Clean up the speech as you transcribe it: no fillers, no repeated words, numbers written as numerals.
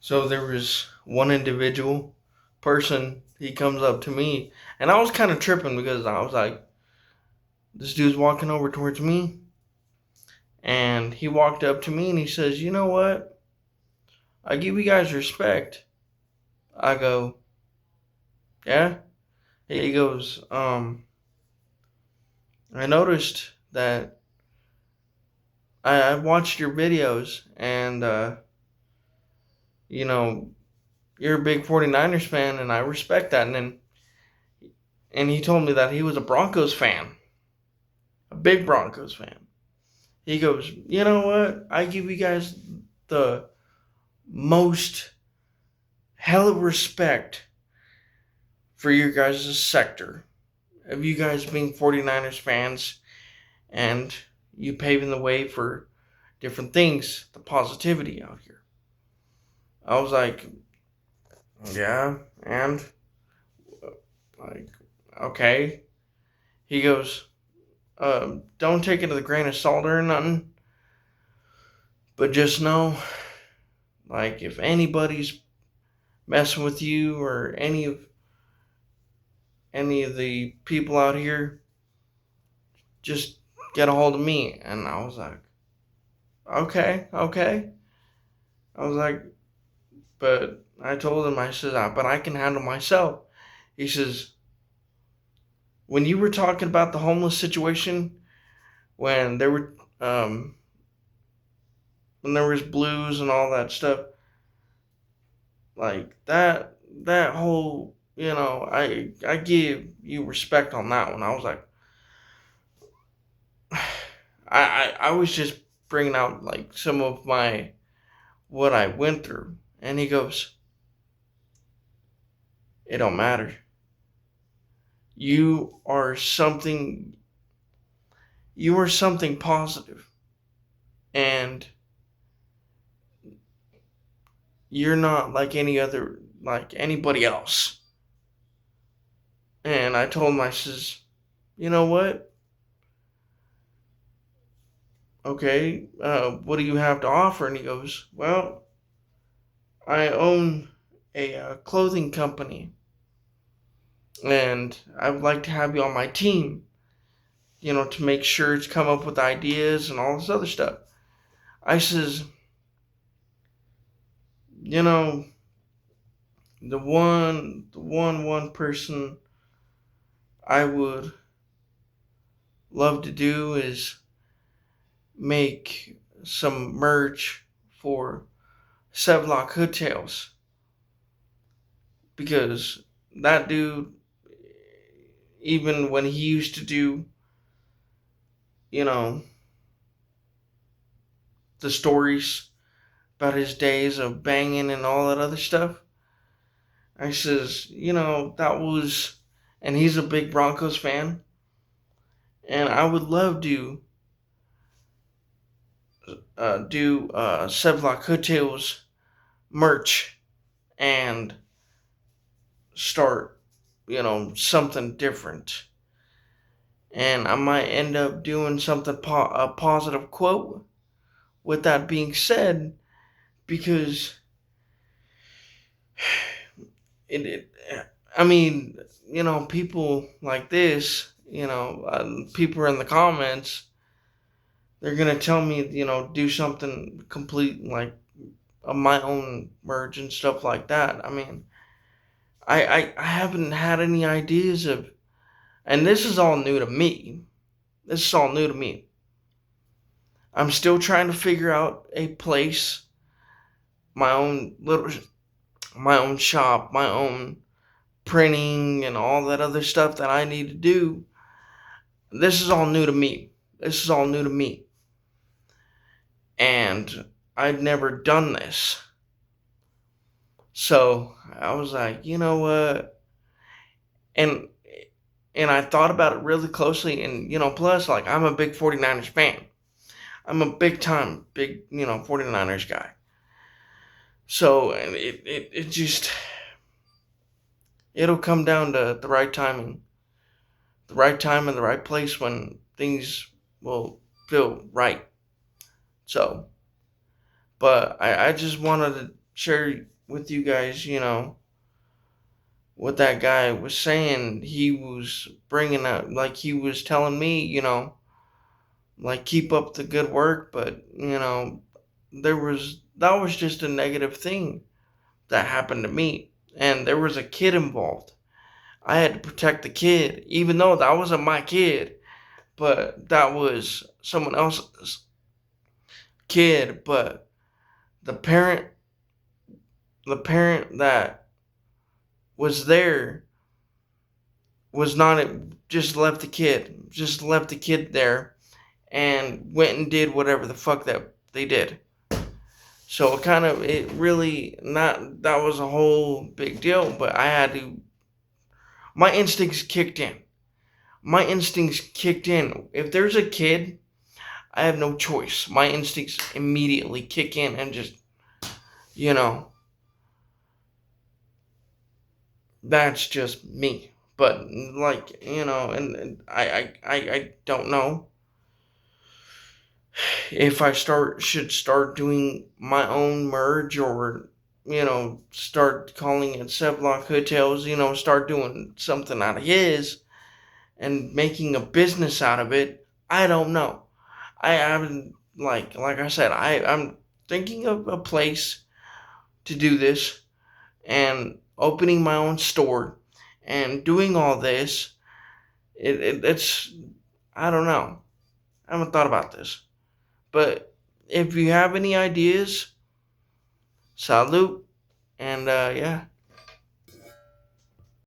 So there was one individual person, he comes up to me, and I was kind of tripping because I was like, this dude's walking over towards me, and he walked up to me and he says, "You know what? I give you guys respect." I go, "Yeah?" He goes, I noticed that I watched your videos, and, you know, you're a big 49ers fan, and I respect that." And he told me that he was a Broncos fan, a big Broncos fan. He goes, "You know what? I give you guys the most hell of respect for your guys' sector of you guys being 49ers fans and you paving the way for different things, the positivity out here." I was like, "Yeah, and like, okay." He goes, "Don't take it with a grain of salt or nothing, but just know, like, if anybody's messing with you or any of the people out here, just get a hold of me." And I was like, "Okay, okay." I was like, but I told him, I said, "But I can handle myself." He says, "When you were talking about the homeless situation, when there were, when there was blues and all that stuff, like that whole, I give you respect on that one." I was like, I was just bringing out like some of my what I went through, and he goes, "It don't matter. You are something. You are something positive, and you're not like like anybody else." And I told him, I says, "You know what? Okay, what do you have to offer?" And he goes, "Well, I own a clothing company, and I would like to have you on my team, to make sure it's come up with ideas and all this other stuff." I says, you know, the one person I would love to do is make some merch for Sevlock Hoodtails, because that dude, even when he used to do, you know, the stories about his days of banging and all that other stuff, I says, that was, and he's a big Broncos fan, and I would love to do Sevlock Hoodtails merch and start, something different. And I might end up doing something, a positive quote with that being said, because it I mean, people like this, people in the comments, they're gonna tell me, do something complete like of my own merch and stuff like that. I mean, I haven't had any ideas of, and this is all new to me. This is all new to me. I'm still trying to figure out a place, my own little, my own shop, my own printing and all that other stuff that I need to do. This is all new to me. This is all new to me. And I've never done this. So I was like, you know what? And I thought about it really closely, and plus, like, I'm a big 49ers fan. I'm a big 49ers guy. So, and it just, it'll come down to the right timing, the right time and the right place when things will feel right. So, but I just wanted to share with you guys, what that guy was saying. He was bringing up, like, he was telling me, like, keep up the good work, but, that was just a negative thing that happened to me. And there was a kid involved. I had to protect the kid, even though that wasn't my kid, but that was someone else's kid. But the parent, the parent that was there was not, just left the kid there and went and did whatever the fuck that they did. So it really, not, that was a whole big deal, but my instincts kicked in. My instincts kicked in. If there's a kid, I have no choice. My instincts immediately kick in and just, you know, that's just me. But, like, and I don't know if should start doing my own merge, or, start calling it Sevlock Hotels, start doing something out of his and making a business out of it. I don't know. I haven't, like I said, I'm thinking of a place to do this, and opening my own store and doing all this. It's, I don't know. I haven't thought about this. But if you have any ideas, salute. And yeah,